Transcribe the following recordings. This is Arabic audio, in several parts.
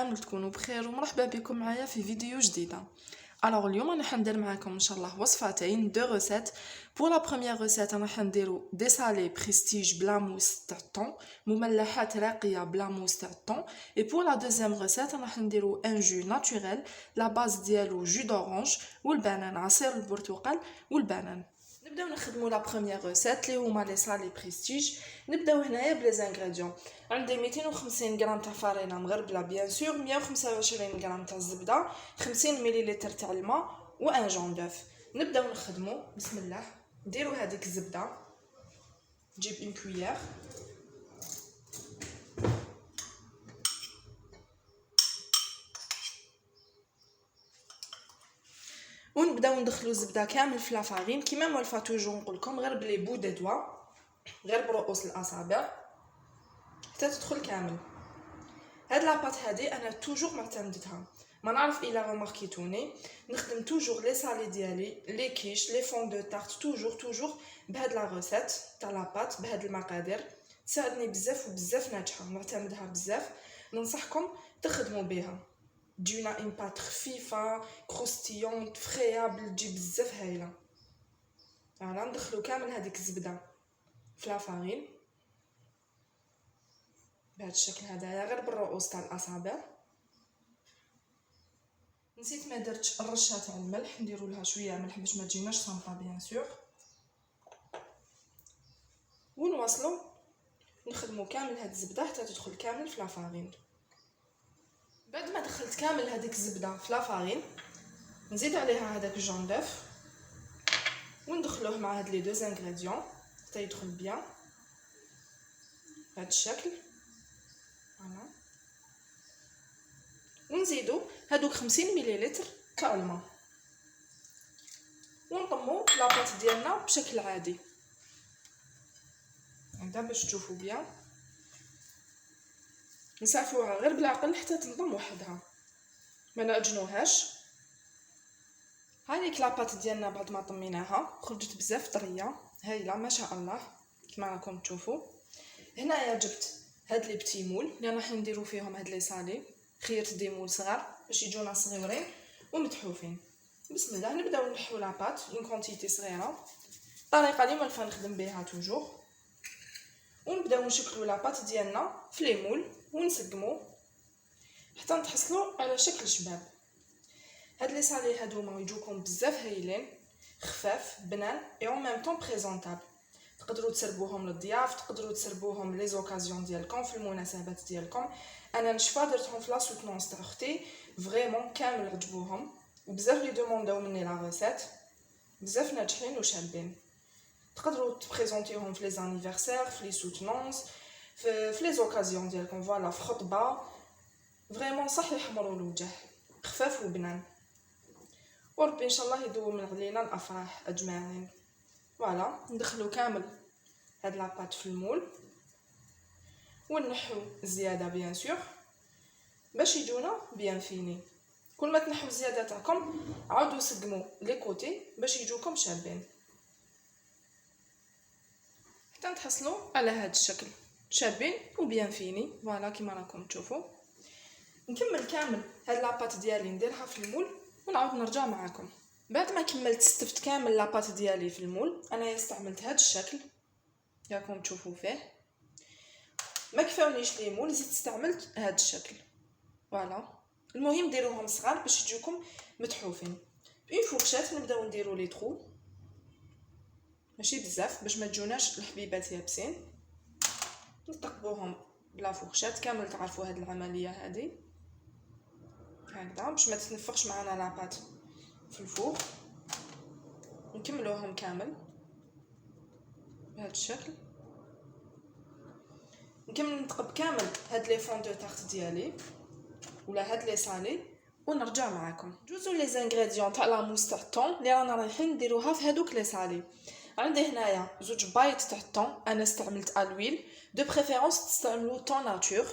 كامل تكونوا بخير ومرحبا بكم معايا في فيديو جديده. الوغ اليوم انا حندير معكم ان شاء الله وصفتين دو ريسيت. بور لا بروميير ريسيت انا حنديرو دي سالي بريستيج بلا موس تاع الطون، مملحات راقيه بلا موس تاع الطون. اي بور لا دوزيام ريسيت انا حنديرو ان جو ناتوريل، لا باز ديالو جو دورانج والبنان، عصير البرتقال والبنان. نبداو نخدمو لا بروميير ريسيت اللي هما لي سالي بريستيج. نبداو هنايا بلي زانغريديون. عندي 250 غرام تاع فارينه مغربله بيان سور، 125 غرام تاع الزبده، 50 مليلتر تاع الماء و ان جون دوف. نبداو نخدمو. بسم الله. ديرو هذيك الزبده، جيب اون كويير، ونبداو ندخلو الزبده كامل في لافارين كيما مولفه توجور نقولكم، غير بلي بو دي دوا، غير برؤوس الاصابع حتى تدخل كامل. هاد لاباط هادي انا توجور معتمدتها، ما نعرف الا رماركيتوني نخدم توجور لي سالي ديالي، لي كيش، لي فون دو تارت، توجور بهاد لا ريسيت تاع لاباط بهاد المقادير. تساعدني بزاف وبزاف ناجحه، نعتمدها بزاف، ننصحكم تخدموا بها. تجينا اون بات خفيفه كروستيونت فريابل، تجي بزاف هايله. فوالا ندخلو كامل هذيك الزبده في لافارين بهذا الشكل هذايا، غير بالرؤوس تاع الاصابع. نسيت ما درتش الرشه تاع الملح، نديروا لها شويه ملح باش ما تجيناش صامطه بيان سور. ونواصلوا نخدموا كامل هاد الزبده حتى تدخل كامل في لافارين. بعد ما دخلت كامل هذيك الزبده في لافارين نزيد عليها هذاك الجون دوف وندخلوه مع هاد لي دو زانغريديون حتى يدخل بيان بهذا الشكل. فوالا ونزيدو هادوك 50 مليلتر تاع الماء ونطمو لاباط ديالنا بشكل عادي هكذا باش تشوفوا بيان. نسعفوها غير بالعقل حتى تنضم وحدها، ما نعجنوهاش. هذيك لاباط ديالنا بعد ما طميناها خرجت بزاف طريه هايله ما شاء الله كما راكم تشوفوا. هنايا جبت هاد لي بتي مول اللي راح نديرو فيهم هاد لي سالي، خيرت دي مول صغار باش يجونا صغيورين ومتحوفين. بسم الله. نبداو نحو لاباط اون كونتيتي صغيره، الطريقه اللي مالفا نخدم بها توجور. ونبداو نشكلو لاباط ديالنا في لي مول ونسقمو حتى نتحصلوا على شكل شباب. هاد لي سالي هادوما يجوكم بزاف هايلين، خفاف بنان اي اون ميم طون بريزونطابل. تقدروا تسربوهم للضياف، تقدروا تسربوهم لي زوكازيون ديالكم في المناسبات ديالكم. انا نشفى درتهم في لا سوتونس تاع اختي فريمون كامل عجبوهم وبزاف لي دومونداو مني لا ريسيت، بزاف ناجحين وشابين. تقدروا تبريزونتيهم في لي انيفرسير، في لي سوتونس، في لي زوكازيون ديالكم. فوالا في خطبه فريمون صح يحمروا الوجه، خفاف وبنان، وربي ان شاء الله يدوم علينا الافراح اجمعين. فوالا ندخلو كامل هاد لاباط في المول ونحو الزياده بيان سور باش يجونا بيان فيني. كل ما تنحو الزياده تاعكم عاودوا سقموا لي كوتي باش يجوكم شابين حتى نتحصلوا على هاد الشكل شابين وبيان فيني. فوالا كيما راكم تشوفوا. نكمل كامل هاد لاباط ديالي نديرها في المول ونعاود نرجع معكم. بعد ما كملت استفت كامل لاباط ديالي في المول، انا استعملت هاد الشكل راكم تشوفوا فيه. ما كفاونيش لي مول، زدت استعملت هاد الشكل. فوالا المهم ديروهم صغار باش يجوكم متحوفين. اون فورشات نبداو نديرو لي ترو، ماشي بزاف باش ما تجوناش الحبيبات يابسين. نثقبوهم بلا فورشات كامل. تعرفوا هاد العمليه هادي هكذا باش ما تتنفخش معنا لاباط في الفوق. نكملوهم كامل بهذا الشكل. نكمل نثقب كامل هاد لي فون دو تارت ديالي ولا هاد لي سالي ونرجع معكم. جوزو لي زانغريديون تاع لا موس تاع الطون اللي رانا رايحين نديروها في هادوك لي سالي. عندي هنايا زوج بايط تاع الطون، انا استعملت الويل، دو بريفيرونس تستعملوا طون ناتور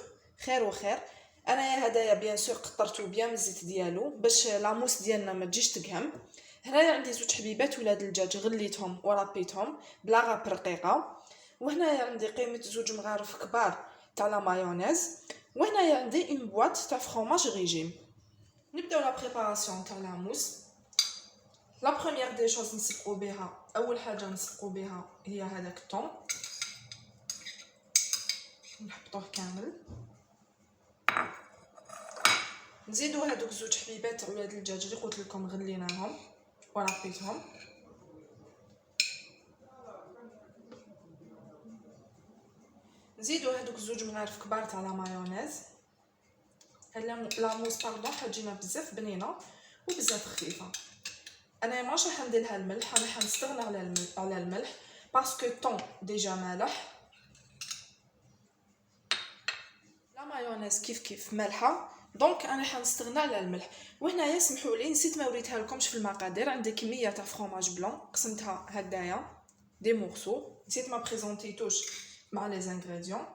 خير وخير. انايا هدايا بيان سور قطرتو بيان من الزيت ديالو باش لا موس ديالنا ما تجيش تقهم. هنايا عندي زوج حبيبات ولاد الدجاج غليتهم وربيتهم بلا غاب رقيقه. وهنايا عندي قيمه زوج مغارف كبار تاع لا مايونيز. وهنايا عندي اون بواط تاع فرomage ريجيم. نبداو لا بريباراسيون تاع لاموس. لا بروميير دي شوز نسبقو بها، اول حاجه نسبقو بها هي هذاك الطون، نحطوه كامل. نزيدو هادوك زوج حبيبات تاع ولاد الدجاج اللي قلت لكم غليناهم وربيتهم. نزيدو هادوك زوج مغارف كبار تاع لا مايونيز. هاد لاموس باردون حتجينا بزاف بنينه وبزاف خفيفه. انا ماشي راح ندير لها الملح، انا حنستغنى على الملح باسكو الطون ديجا مالح، لا مايونيز كيف مالحه، دونك انا حنستغنى على الملح. وهنايا سمحوا لي نسيت ما وريتها لكمش في المقادير، عندي كميه تاع فرomage بلون قسمتها هكذايا دي مورسو، نسيت ما بريزونتيتوش مع لي زانغريديون.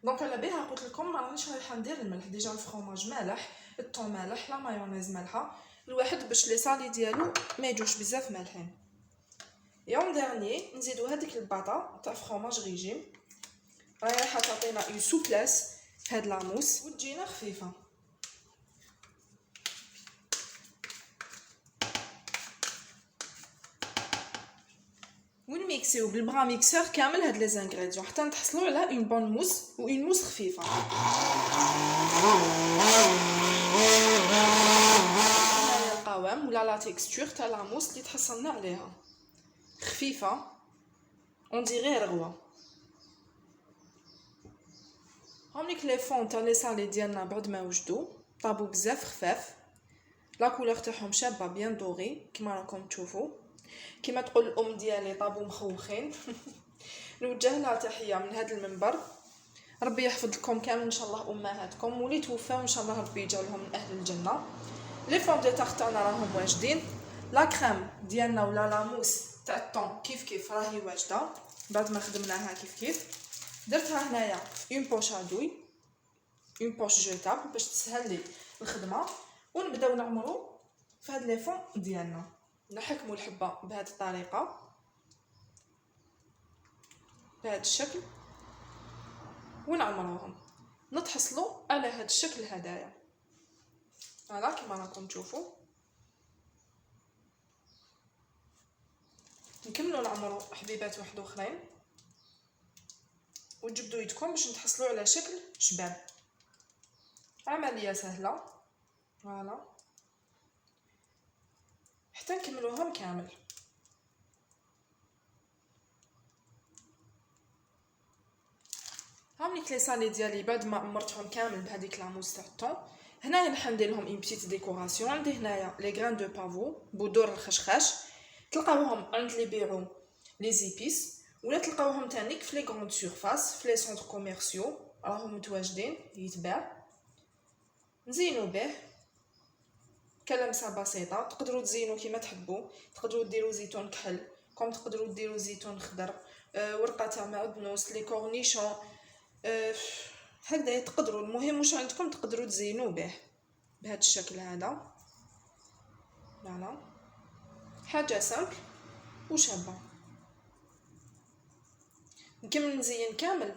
دونك على بها قلت لكم ما رانيش رايحه ندير الملح، ديجا الفرomage مالح، الطون مالح، لا مايونيز مالحه، الواحد باش لي صالي ديالو ما يجوش بزاف مالحين. يوم ديرني نزيدو هذيك الباطا تاع فرomage ريجيم، رايحه تعطينا اون سوبلاس في هاد لاموس وتجينا خفيفه. ونميكسيو بالبغا ميكسور كامل هاد لي زانغريديون حتى نتحصلوا على اون بون موس و اون موس خفيفه. هنايا القوام ولا لا تيكستور تاع لاموس اللي تحصلنا عليها خفيفه اون ديغي رغوه. هامليك لي فون تاع لي صالي ديالنا بعد ما وجدوا طابو بزاف خفاف، لا كولور تاعهم شابه بيان دوري كما راكم تشوفوا، كما تقول الام ديالي طابو مخوخين. نوجه لها تحيه من هذا المنبر، ربي يحفظ لكم كامل ان شاء الله امهاتكم واللي توفاو ان شاء الله ربي يجعلهم من اهل الجنه. لي فون دو تارت تاعنا راهم واجدين، لا كريم ديالنا ولا لاموس تاع الطون كيف راهي واجده بعد ما خدمناها كيف. درتها هنايا اون بوش ادوي، اون بوش جيتابل باش تسهل لي الخدمه. ونبداو نعمرو في هاد لي فون ديالنا، نحكموا الحبه بهذه الطريقه بهذا الشكل ونعمروهم نتحصلوا على هذا الشكل هدايا. فوالا كما راكم تشوفوا نكملوا نعمروا حبيبات واحد اخرين وتجبدوا يدكم باش نتحصلوا على شكل شباب. عمليه سهله فوالا حتى نكملوهم كامل. هامليك لي صالي ديالي بعد ما عمرتهم كامل بهذيك لاموس تاع الطون. هنايا نحب ندير لهم اون بيتيت ديكوراسيون. عندي هنايا لي غران دو بافو بودور الخشخاش، تلقاوهم عند لي بيعو لي زيبيس ولا تلقاوهم تانيك في لي غروند سورفاس في لي سونتر كوميرسيو راهم متواجدين يتباع. نزينو به كلمسه بسيطه، تقدروا تزينوا كيما تحبوا، تقدروا ديروا زيتون كحل كوم تقدروا ديروا زيتون خضر، ورقه تاع معدنوس، لي كورنيشون، هكذا تقدروا. المهم واش عندكم تقدروا تزينوا به بهذا الشكل هذا. فوالا حاجه سامبل وشابه. نكمل نزين كامل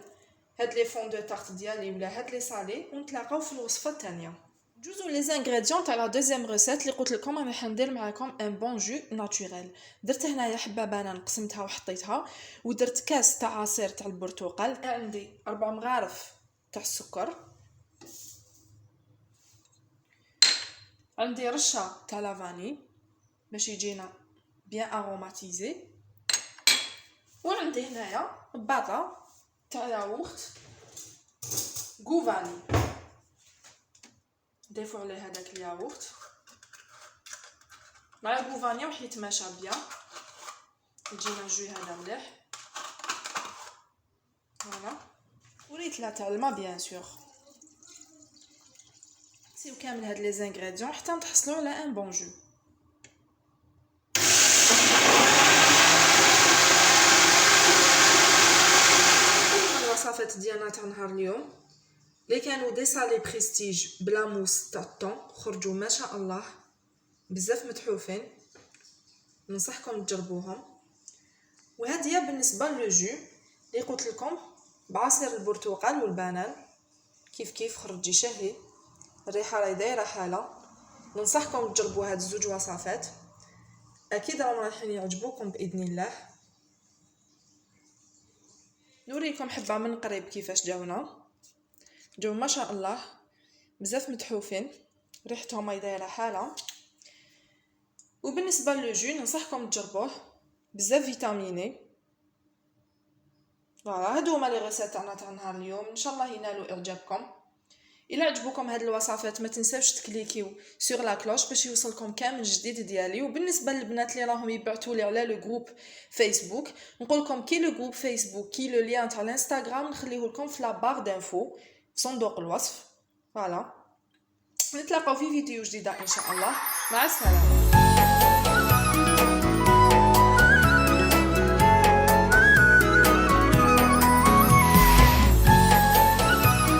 هاد لي فون دو تارت ديالي ولا هاد لي صالي ونتلاقاو في الوصفه الثانيه. جوزو لي زانغريديون تاع لا دوزيام ريسيت اللي قلت لكم انا راح ندير معكم ان بون جو ناتوريل. درت هنايا حبه بانان قسمتها وحطيتها، ودرت كاس تاع عصير تاع البرتقال، عندي 4 مغارف تاع السكر، عندي رشه تاع لافاني باش يجينا بيان اروماتيزي، وعندي هنايا باطا تاع ياغورت غوفاني نضيفو عليه هذاك الياغورت مع غوفاني وحيت يتماشى بيان يجينا جو هذا مليح. فوالا وريت لا تاع الماء بيان سور. نسيو كامل هاد لي زانغريديون حتى نتحصلوا على ان بون جو. الوصفات ديالنا تاع نهار اليوم اللي كانوا دي صالي بريستيج بلا موس تاع الطون خرجوا ما شاء الله بزاف متحوفين، ننصحكم تجربوهم. وهذه بالنسبه للجو اللي قلت لكم بعصير البرتقال والبنان كيف خرجي شهي، الريحه راهي دايره حاله. ننصحكم تجربوا هاد الزوج وصفات، اكيد راهم رايحين يعجبوكم باذن الله. نوريكم حبه من قريب كيفاش جاونا ما شاء الله بزاف متحوفين، ريحتهم راهي دايره حاله. وبالنسبه للجو ننصحكم تجربوه، بزاف فيتاميني. فوالا هادو هما لي غيسيت تاع نهار اليوم، ان شاء الله ينالوا اعجابكم. الى عجبوكم هاد الوصفات ما تنساوش تكليكيو سور لا كلوش باش يوصلكم كامل جديد ديالي. وبالنسبه للبنات اللي راهم يبعثوا لي على لو جروب فيسبوك، نقول لكم كي لو جروب فيسبوك كي لو لين تاع الانستغرام نخليه لكم في لا بار دانفو في صندوق الوصف. فوالا نتلاقاو في فيديو جديده ان شاء الله، مع السلامه.